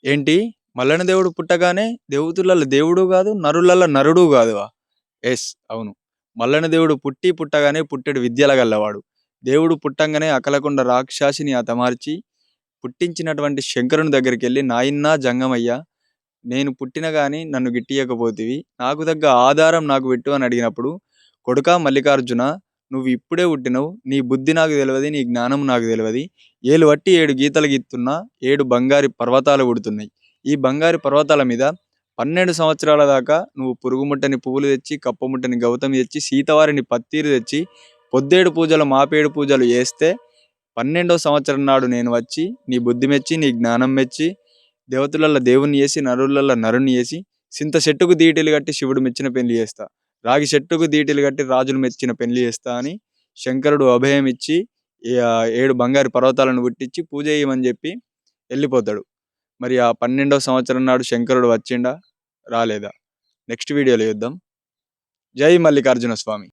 ఏంటి? మల్లన దేవుడు పుట్టగానే దేవతలలో దేవుడు గాదు, నరులలో నరుడు గాదువా? యెస్. అవును. మల్లన దేవుడు పుట్టగానే పుట్టెడు విద్యల గల్లవాడు. దేవుడు పుట్టంగానే అకలకొండ రాక్షసిని హతమార్చి పుట్టించినటువంటి శంకరుని దగ్గరికెళ్ళి నాయనా జంగమయ్య నేను పుట్టిన గాని నన్ను గిట్టియ్యకపోతివి. నాకు తగ్గ ఆధారం నాకు పెట్టు అని అడిగినప్పుడు, కొడుకా మల్లికార్జున నువ్వు ఇప్పుడే పుట్టినవు. నీ బుద్ధి నాకు తెలవది. నీ జ్ఞానం నాకు తెలవది. ఏలు పట్టి 7 గీతలు గీత్తున్నా 7 బంగారి పర్వతాలు పుడుతున్నాయి. ఈ బంగారు పర్వతాల మీద 12 సంవత్సరాల దాకా నువ్వు పురుగుముట్టని పువ్వులు తెచ్చి, కప్పముట్టని గౌతమి తెచ్చి, సీతవారిని పత్తీరు తెచ్చి, పొద్దేడు పూజలు మాపేడు పూజలు చేస్తే 12వ సంవత్సరం నాడు నేను వచ్చి నీ బుద్ధి మెచ్చి, నీ జ్ఞానం మెచ్చి, దేవతలల్ల దేవుణ్ణి చేసి, నరులల్ల నరుని చేసి, సింత చెట్టుకు దీటెలు కట్టి శివుడు మెచ్చిన పెళ్లి చేస్తా. రాగి చెట్టుకు దీటెలు కట్టి రాజులు మెచ్చిన పెళ్లి చేస్తా అని శంకరుడు అభయం ఇచ్చి 7 బంగారు పర్వతాలను పుట్టించి పూజ చేయమని చెప్పి వెళ్ళిపోతాడు. మరి ఆ 12వ సంవత్సరం నాడు శంకరుడు వచ్చిండా? రాలేదా? నెక్స్ట్ వీడియోలో చూద్దాం. జై మల్లికార్జున స్వామి.